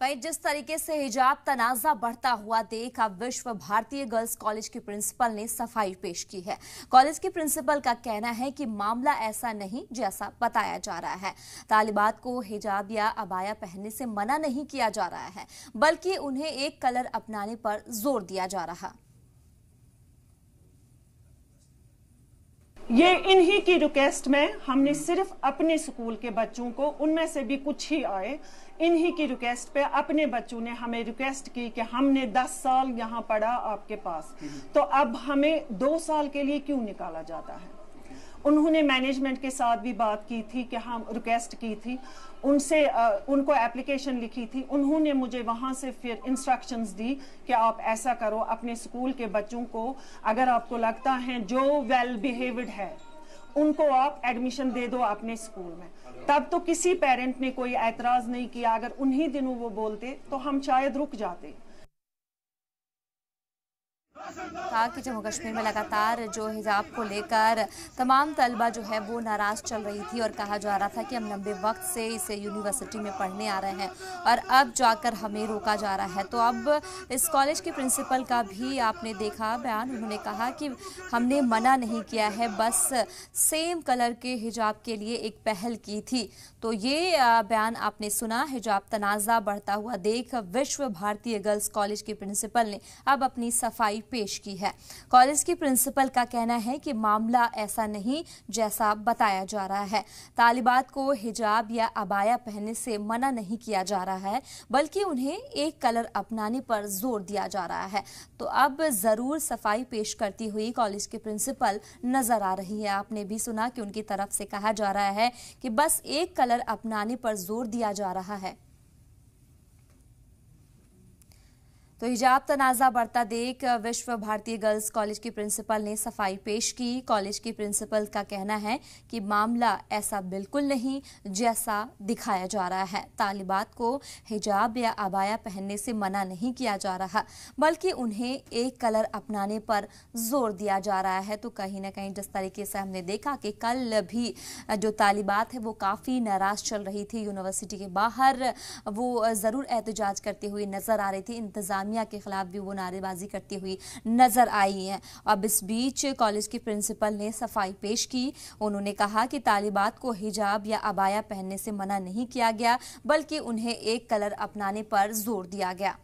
वहीं जिस तरीके से हिजाब तनाजा बढ़ता हुआ देख अब विश्व भारतीय गर्ल्स कॉलेज के प्रिंसिपल ने सफाई पेश की है। कॉलेज के प्रिंसिपल का कहना है कि मामला ऐसा नहीं जैसा बताया जा रहा है। तालिबात को हिजाब या अबाया पहनने से मना नहीं किया जा रहा है, बल्कि उन्हें एक कलर अपनाने पर जोर दिया जा रहा। ये इन्हीं की रिक्वेस्ट में हमने सिर्फ अपने स्कूल के बच्चों को, उनमें से भी कुछ ही आए, इन्हीं की रिक्वेस्ट पे अपने बच्चों ने हमें रिक्वेस्ट की कि हमने 10 साल यहाँ पढ़ा आपके पास, तो अब हमें 2 साल के लिए क्यों निकाला जाता है। उन्होंने मैनेजमेंट के साथ भी बात की थी कि हम रिक्वेस्ट की थी उनसे, उनको एप्लीकेशन लिखी थी। उन्होंने मुझे वहां से फिर इंस्ट्रक्शंस दी कि आप ऐसा करो, अपने स्कूल के बच्चों को अगर आपको लगता है जो वेल बिहेव्ड है उनको आप एडमिशन दे दो अपने स्कूल में। तब तो किसी पेरेंट ने कोई एतराज नहीं किया। अगर उन्हीं दिनों वो बोलते तो हम शायद रुक जाते। कहा कि जम्मू कश्मीर में लगातार जो हिजाब को लेकर तमाम तलबा जो है वो नाराज चल रही थी और कहा जा रहा था कि हम लंबे वक्त से इसे यूनिवर्सिटी में पढ़ने आ रहे हैं और अब जाकर हमें रोका जा रहा है। तो अब इस कॉलेज के प्रिंसिपल का भी आपने देखा बयान। उन्होंने कहा कि हमने मना नहीं किया है, बस सेम कलर के हिजाब के लिए एक पहल की थी। तो ये बयान आपने सुना। हिजाब तनाजा बढ़ता हुआ देख विश्व भारतीय गर्ल्स कॉलेज के प्रिंसिपल ने अब अपनी सफाई पेश की है। कॉलेज के प्रिंसिपल का कहना है कि मामला ऐसा नहीं जैसा बताया जा रहा है। तालिबात को हिजाब या अबाया पहनने से मना नहीं किया जा रहा है, बल्कि उन्हें एक कलर अपनाने पर जोर दिया जा रहा है। तो अब जरूर सफाई पेश करती हुई कॉलेज के प्रिंसिपल नजर आ रही है। आपने भी सुना कि उनकी तरफ से कहा जा रहा है कि बस एक कलर अपनाने पर जोर दिया जा रहा है। तो हिजाब तनाजा बढ़ता देख विश्व भारतीय गर्ल्स कॉलेज की प्रिंसिपल ने सफाई पेश की। कॉलेज की प्रिंसिपल का कहना है कि मामला ऐसा बिल्कुल नहीं जैसा दिखाया जा रहा है। तालिबात को हिजाब या अबाया पहनने से मना नहीं किया जा रहा, बल्कि उन्हें एक कलर अपनाने पर जोर दिया जा रहा है। तो कहीं ना कहीं जिस तरीके से हमने देखा कि कल भी जो तालिबात है वो काफ़ी नाराज चल रही थी, यूनिवर्सिटी के बाहर वो ज़रूर एहतजाज करती हुई नजर आ रही थी। इंतजाम के खिलाफ भी वो नारेबाजी करती हुई नजर आई हैं। अब इस बीच कॉलेज के प्रिंसिपल ने सफाई पेश की। उन्होंने कहा कि तालिबात को हिजाब या अबाया पहनने से मना नहीं किया गया, बल्कि उन्हें एक कलर अपनाने पर जोर दिया गया।